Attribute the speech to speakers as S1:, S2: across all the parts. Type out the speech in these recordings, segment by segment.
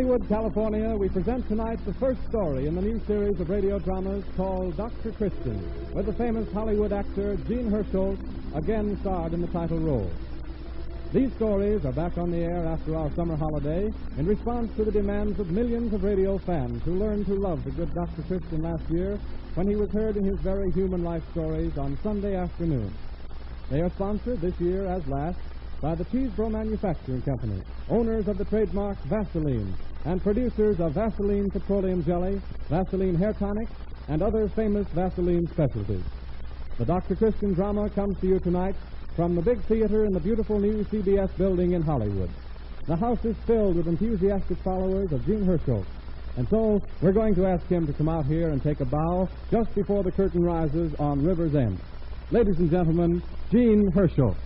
S1: Hollywood, California, we present tonight the first story in the new series of radio dramas called Dr. Christian, with the famous Hollywood actor Jean Hersholt again starred in the title role. These stories are back on the air after our summer holiday in response to the demands of millions of radio fans who learned to love the good Dr. Christian last year when he was heard in his very human life stories on Sunday afternoon. They are sponsored this year, as last, by the Cheesebro Manufacturing Company, owners of the trademark Vaseline, and producers of Vaseline Petroleum Jelly, Vaseline Hair Tonic, and other famous Vaseline specialties. The Dr. Christian drama comes to you tonight from the big theater in the beautiful new CBS building in Hollywood. The house is filled with enthusiastic followers of Jean Hersholt, and so we're going to ask him to come out here and take a bow just before the curtain rises on River's End. Ladies and gentlemen, Jean Hersholt.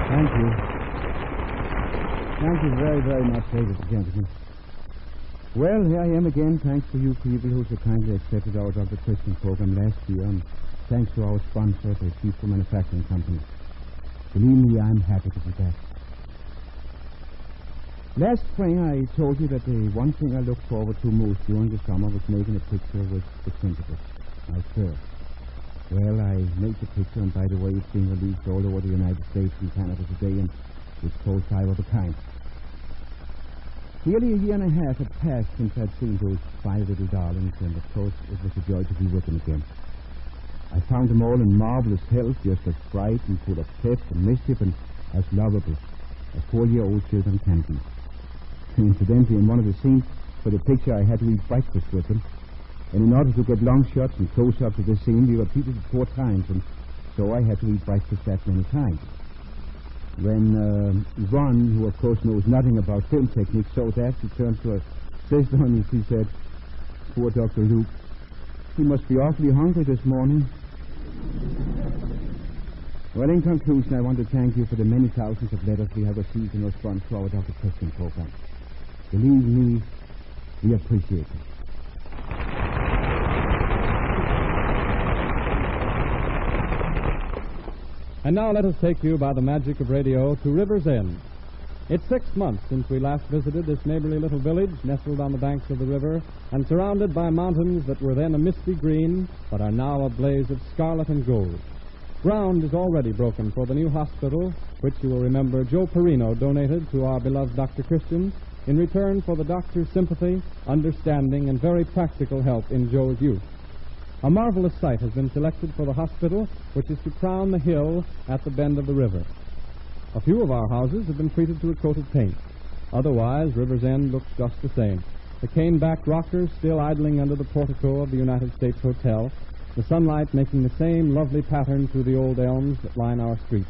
S2: Thank you. Thank you very, very much, ladies and gentlemen. Well, here I am again, thanks to you people who so kindly accepted our Dr. Christian program last year, and thanks to our sponsor, the Cheesebro Manufacturing Company. Believe me, I'm happy to be back. Last spring, I told you that the one thing I looked forward to most during the summer was making a picture with the Quintuplets, my first. Well, I made the picture, and by the way, it's being released all over the United States and Canada today, and it's called 5 of a Kind. Nearly a year and a half had passed since I'd seen those 5 little darlings, and of course, it was a joy to be with them again. I found them all in marvelous health, just as bright and full of pep and mischief, and as lovable as 4-year-old children can be. Incidentally, in one of the scenes for the picture, I had to eat breakfast with them. And in order to get long shots and close-ups of the scene, we repeated it 4 times, and so I had to eat breakfast that many times. When Yvonne, who of course knows nothing about film technique, saw that, she turned to her sister and she said, "Poor Dr. Luke, he must be awfully hungry this morning." Well, in conclusion, I want to thank you for the many thousands of letters we have received in response to our Dr. Christian program. Believe me, we appreciate it.
S1: And now let us take you by the magic of radio to River's End. It's 6 months since we last visited this neighborly little village nestled on the banks of the river and surrounded by mountains that were then a misty green but are now a blaze of scarlet and gold. Ground is already broken for the new hospital, which you will remember Joe Perino donated to our beloved Dr. Christian in return for the doctor's sympathy, understanding, and very practical help in Joe's youth. A marvelous site has been selected for the hospital, which is to crown the hill at the bend of the river. A few of our houses have been treated to a coat of paint. Otherwise, River's End looks just the same. The cane-backed rockers still idling under the portico of the United States Hotel, the sunlight making the same lovely pattern through the old elms that line our streets.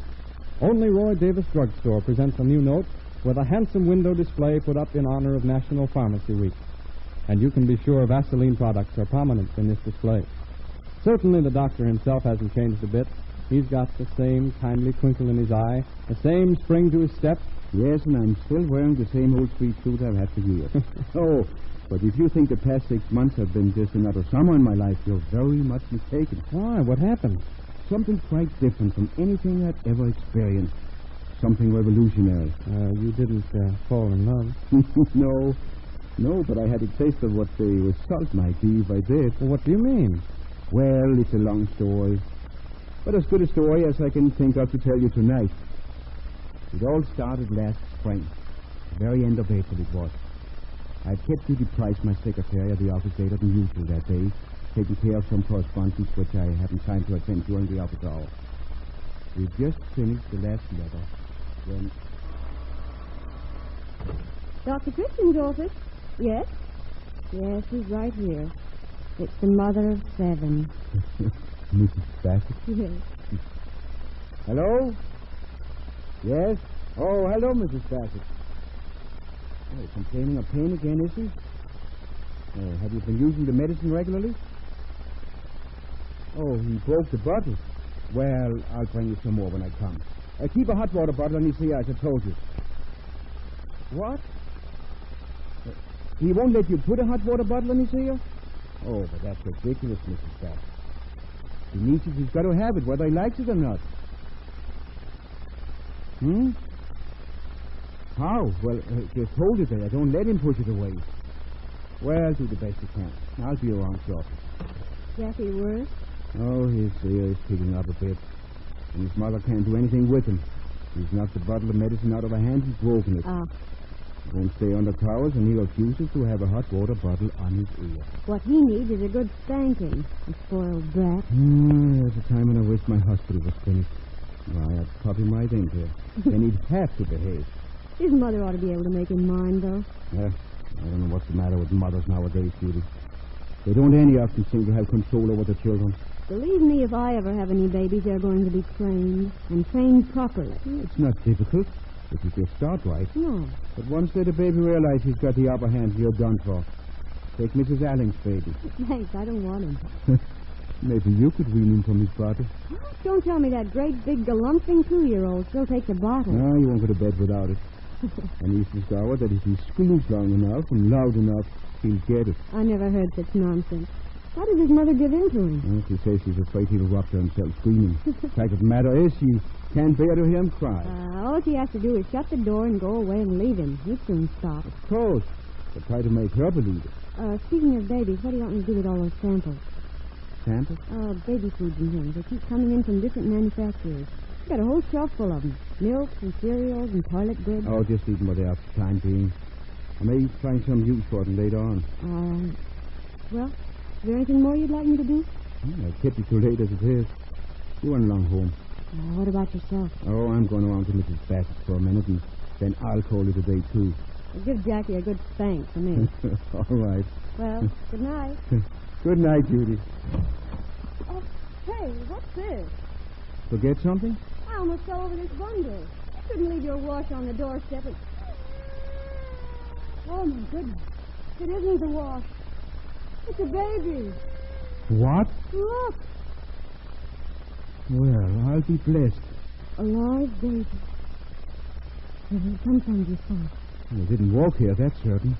S1: Only Roy Davis Drugstore presents a new note with a handsome window display put up in honor of National Pharmacy Week. And you can be sure Vaseline products are prominent in this display. Certainly the doctor himself hasn't changed a bit. He's got the same kindly twinkle in his eye, the same spring to his step.
S2: Yes, and I'm still wearing the same old tweed suit I've had for years. Oh, but if you think the past 6 months have been just another summer in my life, you're very much mistaken.
S1: Why? What happened?
S2: Something quite different from anything I've ever experienced. Something revolutionary.
S1: You didn't fall in love?
S2: No, but I had a taste of what the result might be if I did.
S1: Well, what do you mean?
S2: Well, it's a long story, but as good a story as I can think of to tell you tonight. It all started last spring, the very end of April it was. I'd kept Judy Price, my secretary, at the office later than usual that day, taking care of some correspondence which I hadn't time to attend during the office hour. We'd just finished the last letter when...
S3: Dr. Christian's office? Yes? Yes, he's right here. It's the mother of 7.
S2: Mrs. Bassett?
S3: Yes.
S2: Hello? Yes? Oh, hello, Mrs. Bassett. Oh, complaining of pain again, is he? Have you been using the medicine regularly? Oh, he broke the bottle. Well, I'll bring you some more when I come. Keep a hot water bottle on his ear, as I told you. What? He won't let you put a hot water bottle on his ear? Oh, but that's ridiculous, Mrs. Bassett. He needs it, he's got to have it, whether he likes it or not. How? Well, just hold it there. Don't let him push it away. Well, do the best you can. I'll be around shortly.
S3: Jackie worse?
S2: Oh, his ear is picking up a bit. And his mother can't do anything with him. He's knocked the bottle of medicine out of her hand and broken it.
S3: Ah.
S2: He won't stay under towels, and he refuses to have a hot water bottle on his ear.
S3: What he needs is a good spanking, a spoiled brat.
S2: There's a time when I wish my hospital was finished. Why, I'd pop him right in here. Then he'd have to behave.
S3: His mother ought to be able to make him mind, though.
S2: I don't know what's the matter with mothers nowadays, Judy. They don't any of them seem to have control over their children.
S3: Believe me, if I ever have any babies, they're going to be trained, and trained properly.
S2: It's not difficult, if you just start right.
S3: No.
S2: But once the baby realizes he's got the upper hand, you're done for. Take Mrs. Allen's baby.
S3: Thanks, I don't want him.
S2: Maybe you could wean him from his bottle.
S3: Don't tell me that great, big, galumphing 2-year-old still takes a bottle.
S2: No, you won't go to bed without it. And he's discovered that if he screams long enough and loud enough, he'll get it.
S3: I never heard such nonsense. Why did his mother give in to him?
S2: Well, she says she's afraid he'll rupture himself screaming. The fact of the matter is, she can't bear to hear him cry.
S3: All she has to do is shut the door and go away and leave him. He'll soon stop.
S2: Of course. But try to make her believe it.
S3: Speaking of babies, what do you want me to do with all those samples?
S2: Samples?
S3: Baby foods and things. They keep coming in from different manufacturers. Got a whole shelf full of them. Milks and cereals and toilet goods.
S2: Oh, just leave them where they are for the time being. I may find some use for them later on.
S3: Well, is there anything more you'd like me to do?
S2: I've kept you too late as it is. You run along home.
S3: What about yourself?
S2: Oh, I'm going around to Mrs. Bassett for a minute, and then I'll call it a day, too.
S3: Well, give Jackie a good spank for me.
S2: All right.
S3: Well, good night.
S2: Good night, Judy.
S3: Oh, hey, what's this?
S2: Forget something?
S3: I almost fell over this bundle. You couldn't leave your wash on the doorstep. Oh, my goodness. It isn't the wash. It's a baby.
S2: What?
S3: Look.
S2: Well, I'll be blessed.
S3: A live baby. Where did it come from, do you think?
S2: Well, it didn't walk here, that's certain.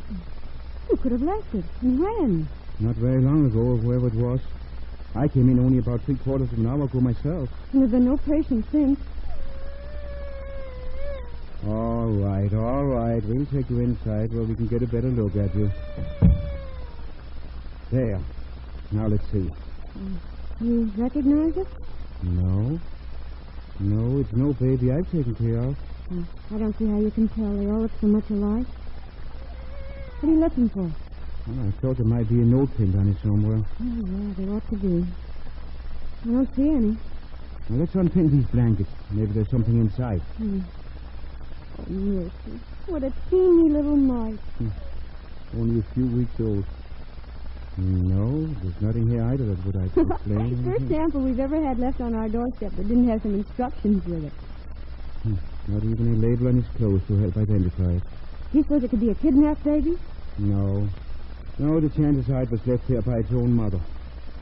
S3: Who could have left it? And when?
S2: Not very long ago, or whoever it was. I came in only about 3/4 of an hour ago myself.
S3: And there's been no patient since.
S2: All right. We'll take you inside where we can get a better look at you. There. Now let's see.
S3: You recognize it?
S2: No, it's no baby I've taken care of.
S3: I don't see how you can tell. They all look so much alike. What are you looking for?
S2: Well, I thought there might be a note pinned on it somewhere.
S3: Oh, yeah, there ought to be. I don't see any.
S2: Now, let's unpin these blankets. Maybe there's something inside.
S3: Oh, mercy. What a teeny little mite.
S2: Only a few weeks old. No, there's nothing here either that would explain.
S3: First sample we've ever had left on our doorstep that didn't have some instructions with it.
S2: Not even a label on his clothes to help identify it.
S3: Do you suppose it could be a kidnapped baby?
S2: No, the chances are it was left here by its own mother.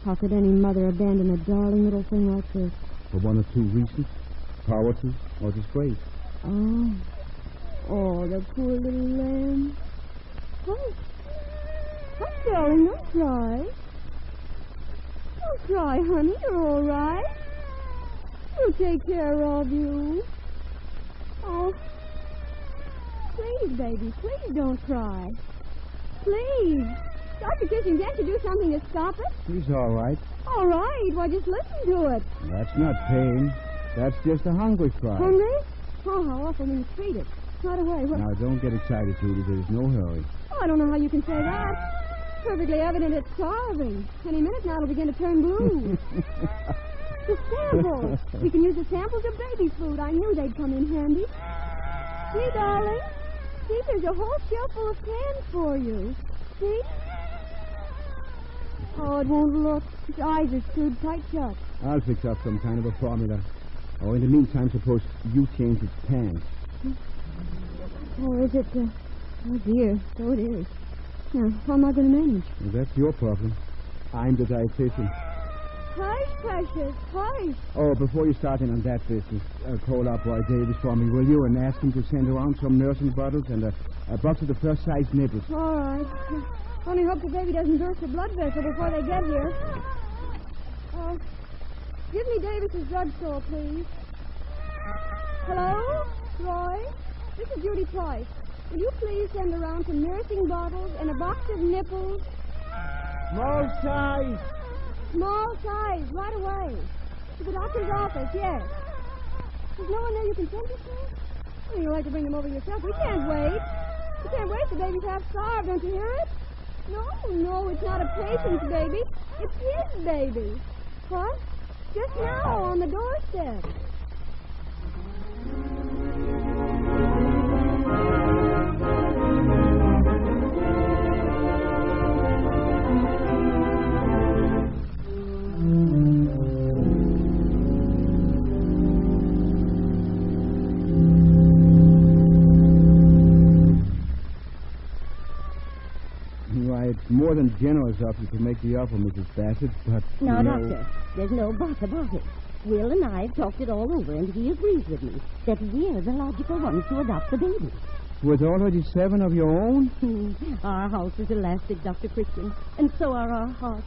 S3: How could any mother abandon a darling little thing like this?
S2: For one or two reasons. Poverty or disgrace.
S3: Oh, the poor little lamb. Hush, darling, don't cry. Don't cry, honey. You're all right. We'll take care of you. Oh, please, baby, please don't cry. Please. Dr. Christian, can't you do something to stop it?
S2: He's all right.
S3: All right. Well, just listen to it.
S2: That's not pain. That's just a hungry cry.
S3: Hungry? Oh, how awful mistreated it. Right away. What?
S2: Now, don't get excited, Judy. There's no hurry.
S3: Oh, I don't know how you can say that. Perfectly evident it's starving. Any minute now it'll begin to turn blue. The samples. We can use the samples of baby food. I knew they'd come in handy. See, darling? See, there's a whole shelf full of cans for you. See? Oh, it won't look. Its eyes are screwed tight shut.
S2: I'll fix up some kind of a formula. Oh, in the meantime, suppose you change its pants.
S3: Oh, is it? Oh, dear. So it is. Now, how am I going to manage?
S2: Well, that's your problem. I'm the dietitian.
S3: Hush, precious. Hush.
S2: Oh, before you start in on that business, call up Roy Davis for me, will you? And ask him to send around some nursing bottles and a box of the first-size nibbles.
S3: All right. Only hope the baby doesn't burst a blood vessel before they get here. Give me Davis's drugstore, please. Hello? Roy? This is Judy Price. Will you please send around some nursing bottles and a box of nipples?
S2: Small size.
S3: Small size, right away. To the doctor's office, yes. There's no one there you can send it to? Well, you'll have to bring them over yourself. We can't wait. We can't wait. The baby's half starved. Don't you hear it? No, it's not a patient's baby. It's his baby. What? Just now on the doorstep.
S2: It's more than generous of you to make the offer, Mrs. Bassett, but...
S4: Now, Doctor, there's no but about it. Will and I have talked it all over, and he agrees with me that we're the logical ones to adopt the baby.
S2: With already 7 of your own?
S4: Our house is elastic, Dr. Christian, and so are our hearts.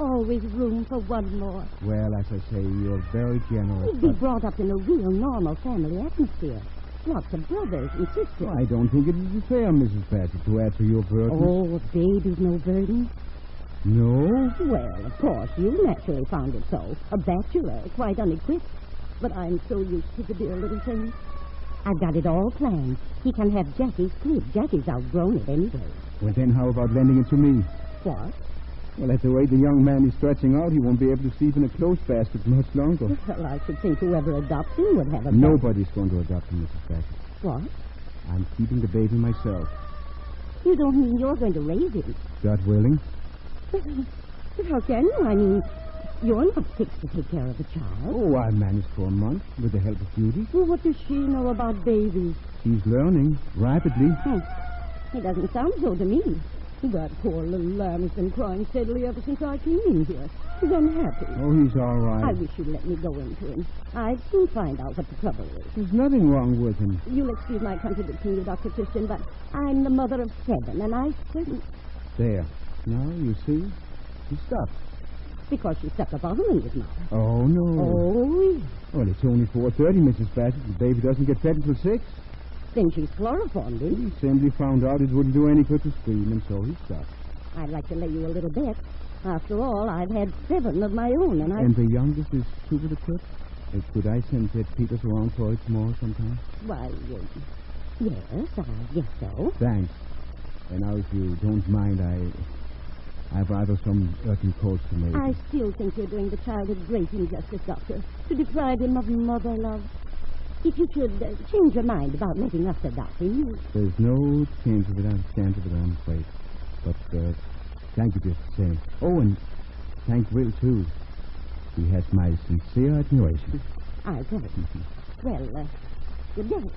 S4: Always room for one more.
S2: Well, as I say, you're very generous.
S4: We'd be brought up in a real normal family atmosphere. Lots of brothers and sisters.
S2: Well, I don't think it is fair, Mrs. Bassett, to add to your burden.
S4: Oh, a baby's no burden.
S2: No?
S4: Well, of course, you naturally found it so. A bachelor, quite unequipped. But I'm so used to the dear little thing. I've got it all planned. He can have Jackie's crib. Jackie's outgrown it anyway.
S2: Well, then how about lending it to me?
S4: What?
S2: Well, at the rate the young man is stretching out, he won't be able to sleep in a clothes basket much longer.
S4: Well, I should think whoever adopts him would have a...
S2: Nobody's going to adopt him, Mrs. Bassett.
S4: What?
S2: I'm keeping the baby myself.
S4: You don't mean you're going to raise him?
S2: God willing.
S4: But how can you? I mean, you're not fixed to take care of the child.
S2: Oh, I managed for a month with the help of Judy.
S4: Well, what does she know about babies?
S2: She's learning rapidly.
S4: He doesn't sound so to me. That poor little lamb has been crying steadily ever since I came in here. He's unhappy.
S2: Oh, he's all right.
S4: I wish you'd let me go into him. I'd soon find out what the trouble is.
S2: There's nothing wrong with him.
S4: You'll excuse my contradicting you, Dr. Christian, but I'm the mother of 7, and I couldn't...
S2: There. Now, you see? She stopped.
S4: Because she stuck a bottle in his mouth.
S2: Oh, no.
S4: Oh, yes.
S2: Well, it's only 4:30, Mrs. Bassett. The baby doesn't get fed until 6.
S4: Then she's chloroformed him.
S2: He simply found out it wouldn't do any good to scream, and so he stopped.
S4: I'd like to lay you a little bet. After all, I've had 7 of my own, and
S2: And the youngest is super equipped? Could I send Ted Peters around for it tomorrow sometime?
S4: Why, yes, I guess so.
S2: Thanks. And now, if you don't mind, I've rather some urgent calls to make.
S4: I still think you're doing the child a great injustice, Doctor, to deprive him of mother love. If you should change your mind about letting us adopt him...
S2: There's no chance of it, I'm afraid. But, thank you just the same. Oh, and thank Will, too. He has my sincere admiration.
S4: I got it. Well, good day.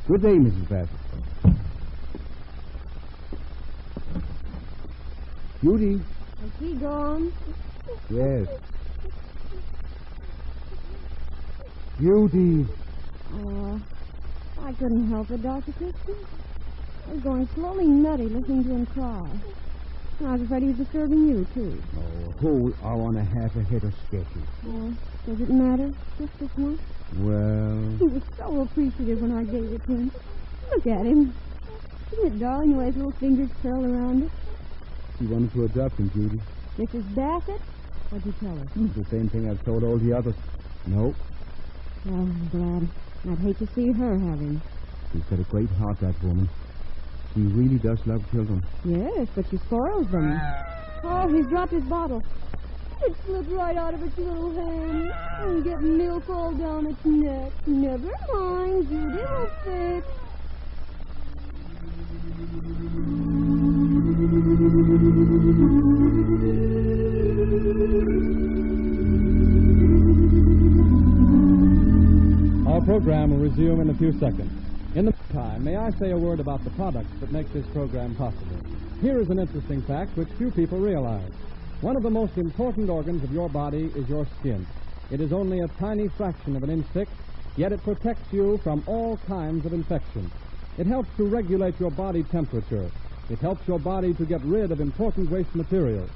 S2: Good day, Mrs. Bassett. Judy.
S3: Is he gone?
S2: Yes. Judy.
S3: Oh, I couldn't help it, Dr. Christian. I was going slowly nutty listening to him cry. I was afraid he was disturbing you, too.
S2: Oh, a whole hour and a half ahead of schedule.
S3: Well, does it matter? Just this once?
S2: Well...
S3: He was so appreciative when I gave it to him. Look at him. Isn't it darling the way his little fingers curl around it?
S2: He wanted to adopt him, Judy.
S3: Mrs. Bassett? What'd you tell her?
S2: It's the same thing I've told all the others. No.
S3: Well, I'm glad. I'd hate to see her have him.
S2: She's got a great heart, that woman. She really does love children.
S3: Yes, but she spoils them. Oh, he's dropped his bottle. It slipped right out of its little hand. And get milk all down its neck. Never mind, Judy will fix.
S1: Our program will resume in a few seconds. In the meantime, may I say a word about the products that make this program possible? Here is an interesting fact which few people realize. One of the most important organs of your body is your skin. It is only a tiny fraction of an inch thick, yet it protects you from all kinds of infection. It helps to regulate your body temperature. It helps your body to get rid of important waste materials.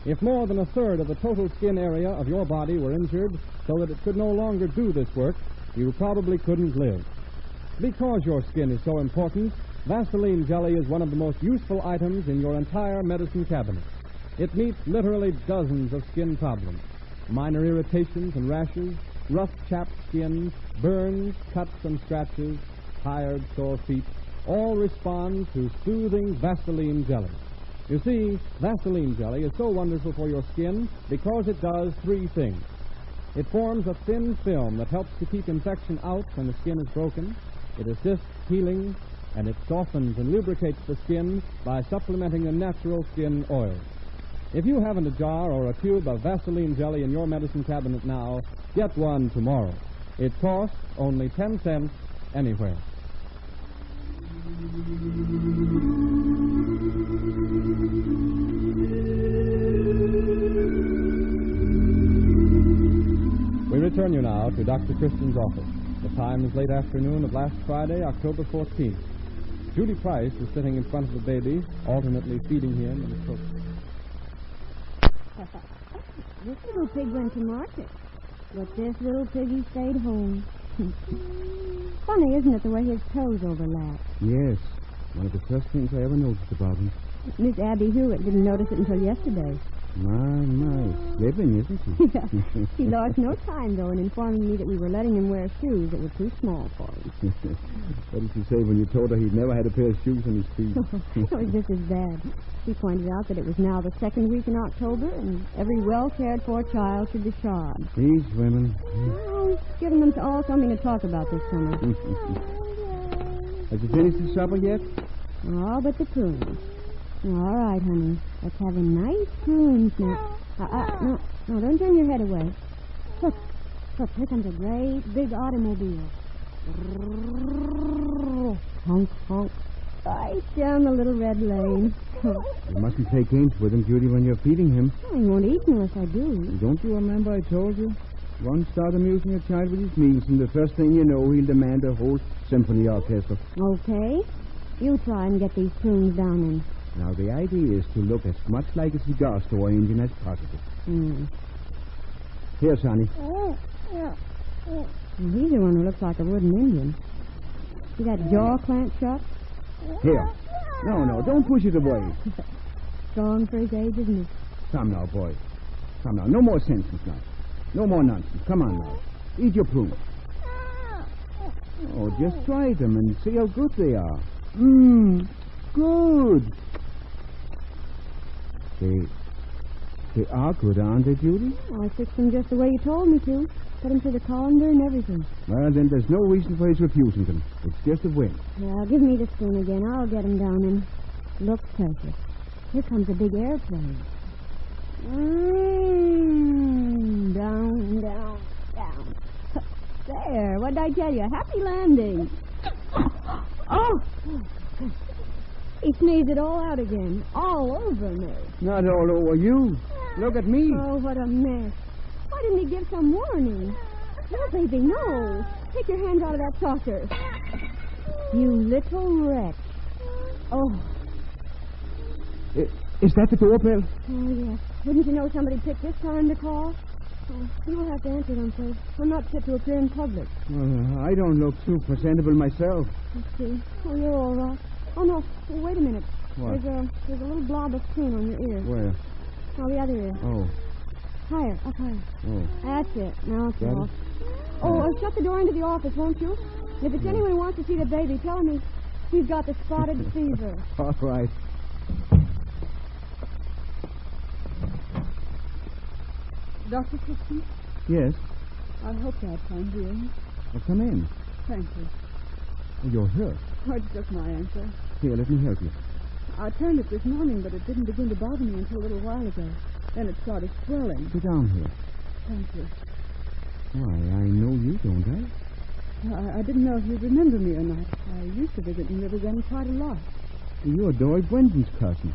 S1: If more than a third of the total skin area of your body were injured so that it could no longer do this work, you probably couldn't live. Because your skin is so important, Vaseline jelly is one of the most useful items in your entire medicine cabinet. It meets literally dozens of skin problems. Minor irritations and rashes, rough chapped skin, burns, cuts and scratches, tired, sore feet, all respond to soothing Vaseline jelly. You see, Vaseline jelly is so wonderful for your skin because it does three things. It forms a thin film that helps to keep infection out when the skin is broken. It assists healing, and it softens and lubricates the skin by supplementing the natural skin oil. If you haven't a jar or a tube of Vaseline jelly in your medicine cabinet now, get one tomorrow. It costs only 10 cents anywhere. We return you now to Dr. Christian's office. The time is late afternoon of last Friday, October 14th. Judy Price is sitting in front of the baby, alternately feeding him and cooking.
S3: This little pig went to market, but this little piggy stayed home. Funny, isn't it, the way his toes overlap?
S2: Yes. One of the first things I ever noticed about him.
S3: Miss Abby Hewitt didn't notice it until yesterday.
S2: My, slipping, isn't she?
S3: Yeah. She lost no time, though, in informing me that we were letting him wear shoes that were too small for him.
S2: What did she say when you told her he'd never had a pair of shoes on his feet?
S3: It was just as bad. She pointed out that it was now the second week in October, and every well-cared-for child should be shod.
S2: These women.
S3: Oh, giving them all something to talk about this summer.
S2: Has you finished the supper yet?
S3: All but the prunes. All right, honey. Let's have a nice prunes now. No, don't turn your head away. Look, here comes a great big automobile. Honk, honk. Right down the little red lane.
S2: You mustn't take games with him, Judy, when you're feeding him.
S3: He won't eat unless I do.
S2: Don't you remember I told you? Once start amusing a child with his meals, and the first thing you know, he'll demand a whole symphony orchestra.
S3: Okay. You try and get these prunes down in.
S2: Now, the idea is to look as much like a cigar store engine as possible. Here, Sonny.
S3: He's the one who looks like a wooden Indian. See that jaw clamped shut?
S2: Here. No, don't push it away.
S3: Strong for his age, isn't he?
S2: Come now, boy. Come now. No more senseless now. No more nonsense. Come on now. Eat your prunes. Oh, just try them and see how good they are. Good. They are good, aren't they, Judy?
S3: Oh, I fixed them just the way you told me to. Put them to the colander and everything.
S2: Well, then there's no reason for his refusing them. It's just a whim.
S3: Well, give me the spoon again. I'll get them down in. Looks perfect. Here comes a big airplane. Down, down, down. There, what did I tell you? Happy landing. Oh! He sneezed it all out again. All over me.
S2: Not all over you. Look at me.
S3: Oh, what a mess. Why didn't he give some warning? No, baby, no. Take your hands out of that saucer. You little wretch. Oh.
S2: Is that the doorbell?
S3: Oh, yes. Wouldn't you know somebody picked this time to call? Oh, you'll have to answer them first. I'm not fit to appear in public.
S2: I don't look too presentable myself.
S3: Let's see. Oh, you're all right. Oh, no. Wait a minute.
S2: What?
S3: There's a little blob of prune on your ear.
S2: Where?
S3: Oh, the other ear.
S2: Oh.
S3: Higher. Up higher.
S2: Oh.
S3: That's it. Now it's
S2: Got
S3: off.
S2: it?
S3: Oh, shut the door into the office, won't you? If it's anyone who wants to see the baby, tell him he's got the spotted fever.
S2: All right.
S5: Dr. Christian?
S2: Yes?
S5: I hope that's fine, dear.
S2: Well, come in.
S5: Thank you.
S2: Oh, you're hurt.
S5: Oh, it's just my ankle.
S2: Here, let me help you.
S5: I turned it this morning, but it didn't begin to bother me until a little while ago. Then it started swelling.
S2: Sit down here.
S5: Thank you.
S2: Why, I know you, don't I?
S5: I didn't know if you'd remember me or not. I used to visit in Rivers End quite a lot.
S2: You're Dory Brenton's cousin.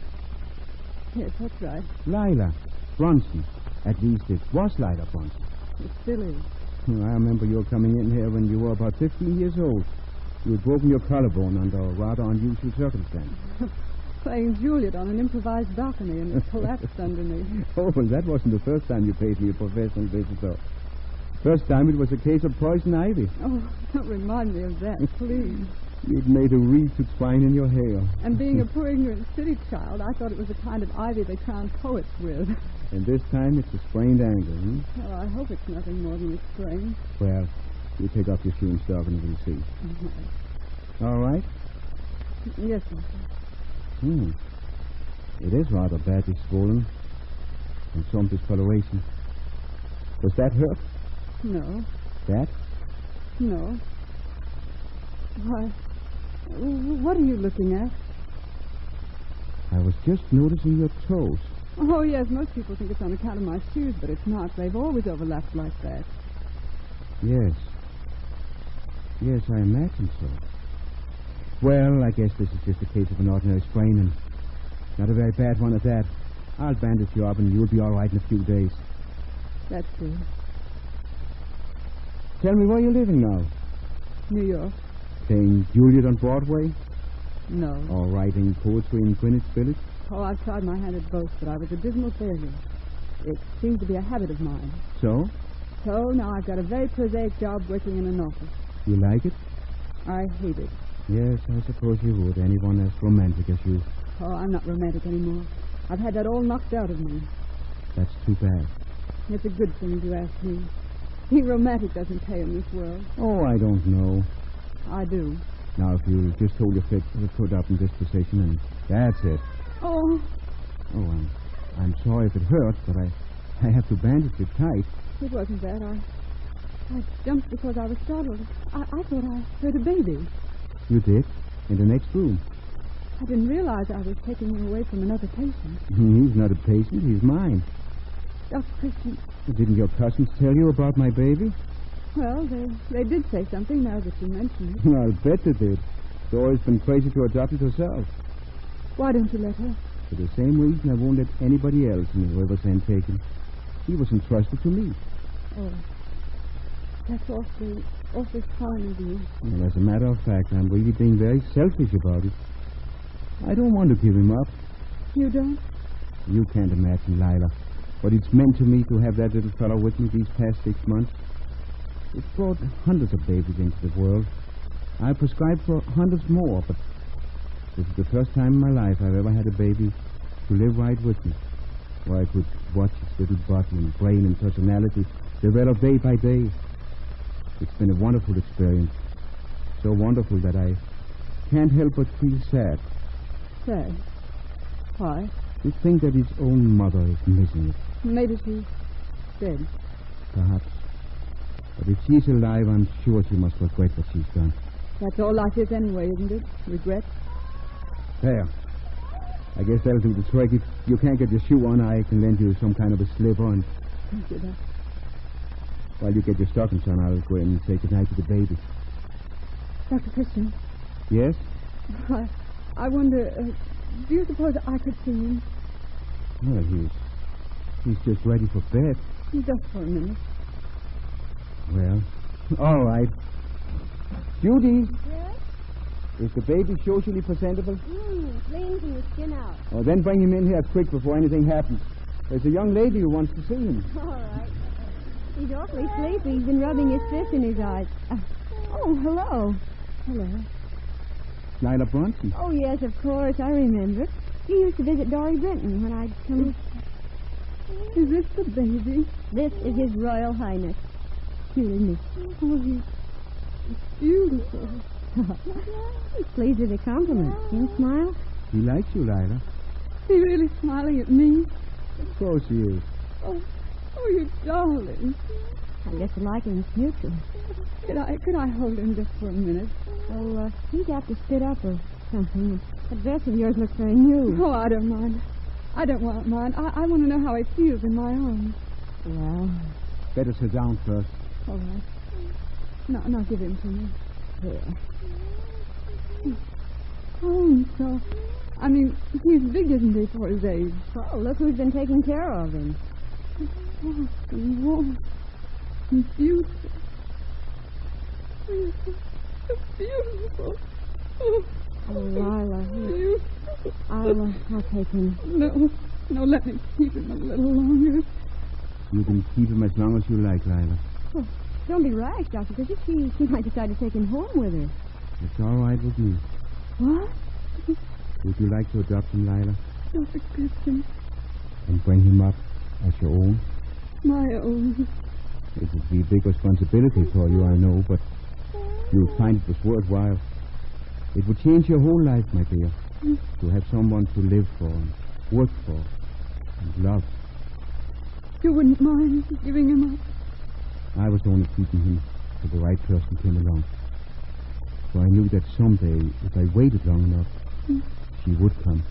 S5: Yes, that's right.
S2: Lila Bronson. At least it was Lila Bronson.
S5: It still is.
S2: I remember you coming in here when you were about 15 years old. You had broken your collarbone under rather unusual circumstances.
S5: Playing Juliet on an improvised balcony, and it collapsed under me.
S2: Oh, well, that wasn't the first time you paid me a professional visit, though. First time it was a case of poison ivy.
S5: Oh, don't remind me of that, please.
S2: You'd made a wreath to twine in your hair.
S5: And being a poor ignorant city child, I thought it was a kind of ivy they crown poets with.
S2: And this time it's a sprained ankle,
S5: Well, I hope it's nothing more than a sprain.
S2: Well, you take off your shoe and stockings and we'll see. All right?
S5: Yes, sir.
S2: It is rather badly swollen. And some discoloration. Does that hurt?
S5: No.
S2: That?
S5: No. Why, what are you looking at?
S2: I was just noticing your toes.
S5: Oh, yes, most people think it's on account of my shoes, but it's not. They've always overlapped like that.
S2: Yes. Yes, I imagine so. Well, I guess this is just a case of an ordinary sprain, and not a very bad one at that. I'll bandage you up, and you'll be all right in a few days.
S5: That's good.
S2: Tell me, where you're living now?
S5: New York?
S2: Playing Juliet on Broadway?
S5: No.
S2: Or writing poetry in Greenwich Village?
S5: Oh, I've tried my hand at both, but I was a dismal failure. It seems to be a habit of mine.
S2: So?
S5: So now I've got a very prosaic job working in an office.
S2: You like it?
S5: I hate it.
S2: Yes, I suppose you would. Anyone as romantic as you.
S5: Oh, I'm not romantic anymore. I've had that all knocked out of me.
S2: That's too bad.
S5: It's a good thing you asked me. Being romantic doesn't pay in this world.
S2: Oh, I don't know.
S5: I do.
S2: Now, if you just hold your foot up in this position, and that's it.
S5: Oh.
S2: Oh, I'm sorry if it hurts, but I have to bandage it tight.
S5: It wasn't that. I jumped because I was startled. I thought I heard a baby.
S2: You did? In the next room.
S5: I didn't realize I was taking him away from another patient.
S2: He's not a patient. He's mine.
S5: Dr. Christian.
S2: Didn't your cousins tell you about my baby?
S5: Well, they did say something now that you mention it.
S2: I'll bet they did. Dora's been crazy to adopt it herself.
S5: Why don't you let her?
S2: For the same reason I won't let anybody else in the Riverside take him. He was entrusted to me.
S5: Oh. That's awfully kind of you.
S2: Well, as a matter of fact, I'm really being very selfish about it. I don't want to give him up.
S5: You don't?
S2: You can't imagine, Lila, what it's meant to me to have that little fellow with me these past 6 months. It's brought hundreds of babies into the world. I prescribed for hundreds more, but this is the first time in my life I've ever had a baby to live right with me, where I could watch its little body and brain and personality develop day by day. It's been a wonderful experience. So wonderful that I can't help but feel sad.
S5: Sad? Why?
S2: To think that his own mother is missing it.
S5: Maybe she's dead.
S2: Perhaps. But if she's alive, I'm sure she must regret what she's done.
S5: That's all life is anyway, isn't it? Regret.
S2: There. I guess that'll do the trick. If you can't get your shoe on, I can lend you some kind of a slipper, and
S5: Thank you, Doc.
S2: while you get your stockings on, I'll go in and say goodnight to the baby.
S5: Dr. Christian,
S2: Yes?
S5: I wonder, do you suppose I could see him?
S2: Well, he's just ready for bed.
S5: Just for a minute.
S2: Well, all right. Judy,
S3: Yes?
S2: is the baby socially presentable?
S3: Bleeding from the skin out.
S2: Oh, then bring him in here quick before anything happens. There's a young lady who wants to see him.
S3: All right. He's awfully sleepy. He's been rubbing his fist in his eyes. Oh, hello.
S5: Hello.
S2: Lila Bronson.
S3: Oh, yes, of course. I remember. You used to visit Dory Brinton when I'd come.
S5: Is this the baby?
S3: This is His Royal Highness. Julie Miss.
S5: Oh, he's beautiful.
S3: He's pleased with the compliment. See him smile?
S2: He likes you, Lila.
S5: He really smiling at me?
S2: Of course he is.
S5: Oh, you darling.
S3: I guess the liking is mutual.
S5: Could I hold him just for a minute?
S3: Well, he's got to sit up or something. That dress of yours looks very new.
S5: Oh, I don't mind. I don't mind. I want to know how he feels in my arms.
S3: Well,
S2: Better sit down first.
S5: All right. Now give him to me.
S3: here.
S5: Oh, so... I mean, he's big, isn't he, for his age?
S3: Oh, look who's been taking care of him.
S5: Oh, and warm. And beautiful. Beautiful.
S3: Oh, Lila,
S5: Beautiful.
S3: I'll take him.
S5: No, let me keep him a little longer.
S2: You can keep him as long as you like, Lila.
S3: Well, don't be rash, Doctor, because she might decide to take him home with her.
S2: It's all right with me.
S3: What?
S2: Would you like to adopt him, Lila?
S5: Dr. Christian.
S2: And bring him up as your own?
S5: My own.
S2: It would be a big responsibility for you, I know, but you'll find it was worthwhile. It would change your whole life, my dear, to have someone to live for and work for and love.
S5: You wouldn't mind giving him up?
S2: I was only keeping him till the right person came along. For I knew that someday, if I waited long enough, she would come.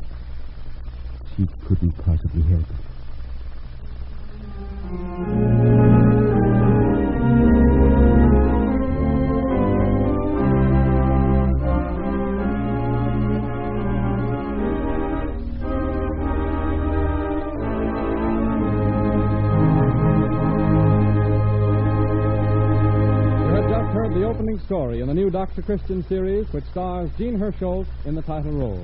S2: She couldn't possibly help it.
S1: Story in the new Dr. Christian series, which stars Jean Hersholt in the title role.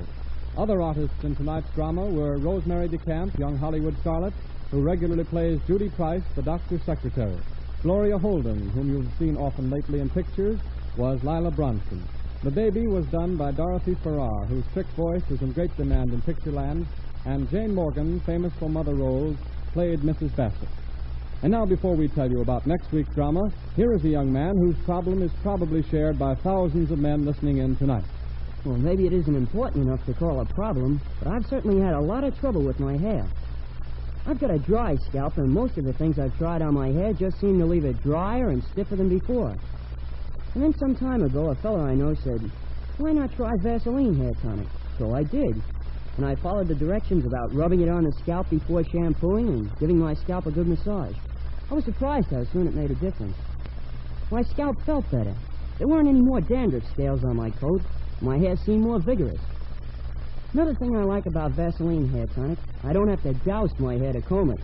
S1: Other artists in tonight's drama were Rosemary DeCamp, young Hollywood starlet, who regularly plays Judy Price, the doctor's secretary. Gloria Holden, whom you've seen often lately in pictures, was Lila Bronson. The baby was done by Dorothy Farrar, whose trick voice is in great demand in Pictureland, and Jane Morgan, famous for mother roles, played Mrs. Bassett. And now, before we tell you about next week's drama, here is a young man whose problem is probably shared by thousands of men listening in tonight.
S6: Well, maybe it isn't important enough to call a problem, but I've certainly had a lot of trouble with my hair. I've got a dry scalp, and most of the things I've tried on my hair just seem to leave it drier and stiffer than before. And then some time ago, a fellow I know said, why not try Vaseline hair tonic? So I did. And I followed the directions about rubbing it on the scalp before shampooing and giving my scalp a good massage. I was surprised how soon it made a difference. My scalp felt better. There weren't any more dandruff scales on my coat. My hair seemed more vigorous. Another thing I like about Vaseline hair tonic, I don't have to douse my hair to comb it.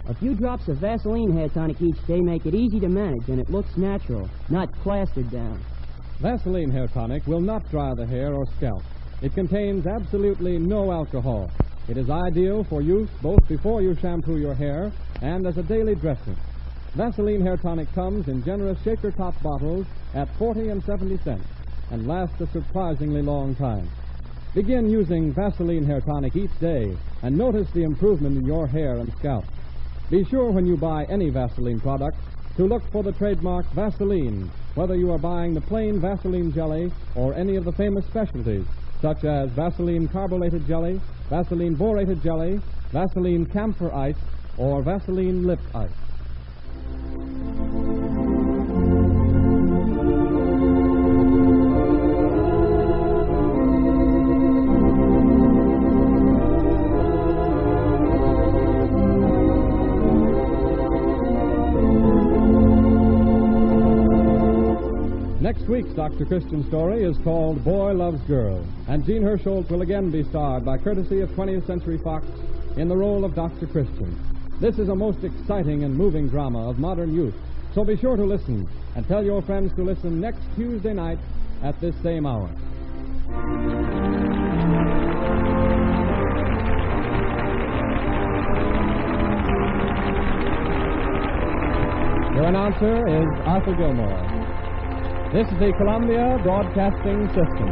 S6: A few drops of Vaseline hair tonic each day make it easy to manage, and it looks natural, not plastered down.
S1: Vaseline hair tonic will not dry the hair or scalp. It contains absolutely no alcohol. It is ideal for use both before you shampoo your hair and as a daily dressing. Vaseline hair tonic comes in generous shaker top bottles at 40 and 70 cents and lasts a surprisingly long time. Begin using Vaseline hair tonic each day and notice the improvement in your hair and scalp. Be sure when you buy any Vaseline product to look for the trademark Vaseline, whether you are buying the plain Vaseline jelly or any of the famous specialties, such as Vaseline Carbolated Jelly, Vaseline Borated Jelly, Vaseline Camphor Ice, or Vaseline Lip Ice. Next week's Dr. Christian story is called Boy Loves Girl, and Jean Hersholt will again be starred by courtesy of 20th Century Fox in the role of Dr. Christian. This is a most exciting and moving drama of modern youth, so be sure to listen, and tell your friends to listen next Tuesday night at this same hour. Your announcer is Arthur Gilmore. This is the Columbia Broadcasting System.